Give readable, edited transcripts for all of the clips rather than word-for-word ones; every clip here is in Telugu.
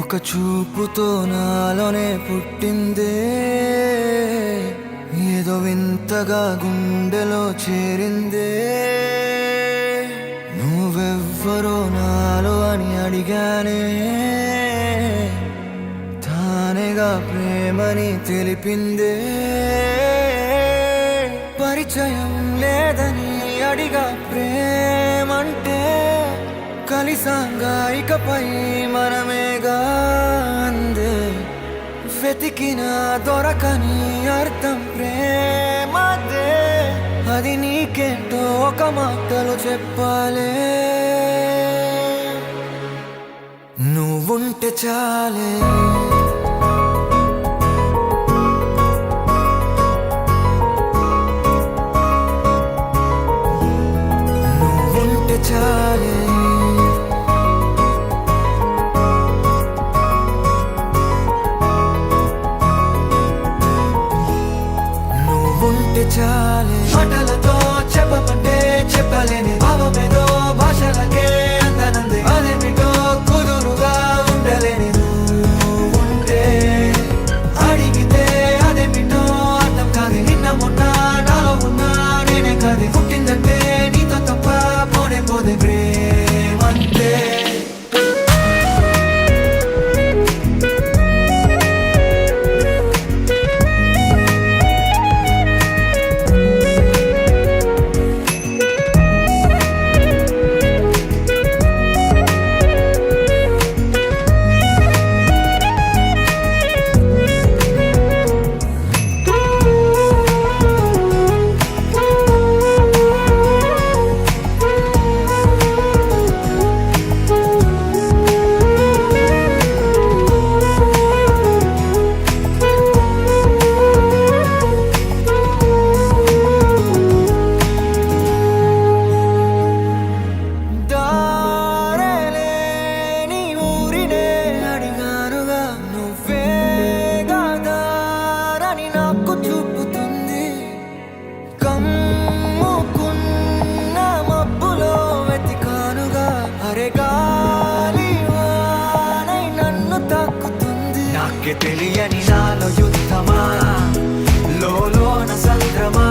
ఒక చూపుతో నాలోనే పుట్టిందే, ఏదో వింతగా గుండెలో చేరిందే. నువ్వెవ్వరో నాలో అని అడిగానే, తానేగా ప్రేమని తెలిపిందే. పరిచయం లేదని అడిగా ప్రేమంటే, కలిసాంగా ఇకపై మనమేగా అందే. వెతికినా దొరకని అర్థం ప్రేమదే, అది నీకేంటో ఒక మాటలో చెప్పాలే. నువ్వుంటే చాలే, నువ్వుంటే చాలే, నువ్వుంటే చాలే. మాటలతో చెప్పమంటే చెప్పలేని భావమేదో భాషలకే అందనంది. అదేమిటో కుదురుగా ఉండలేని నువ్వుంటే, అడిగితే అదేమిటో అర్థం కాదు. నిన్న మొన్న నాలో ఉన్నా నేనే కాదు. పుట్టిందంటే నీతో తప్ప పోనే పోదే ప్రేమంతే. తెలియని నాలో యుద్ధమా, లోన సంద్రమా,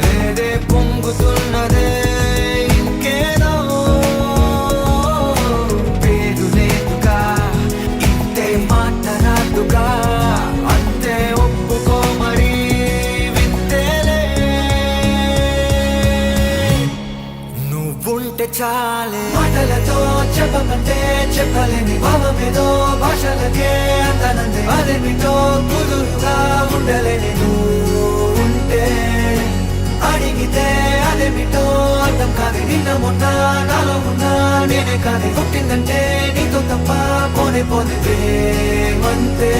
లేదే పొంగుతున్నదే ఇంకేదో. పేరు లేదుగా, ఇంతే మాట్లాడుగా, అంతే ఒప్పుకో మరి వింతేలే. నువ్వుంటే చాలే, మాటలతో చెప్పమంటే చెప్పలేని భావమేదో భాషలకే అందనంది. అదేమిటో కుదురుగా ఉండలేని నువ్వుంటే, అడిగితే అదేమిటో అర్థం కాదు. నిన్న మొన్న నాలో ఉన్నా నేనే కాదు. పుట్టిందంటే నీతో తప్ప పోనే పోతే ప్రేమంతే.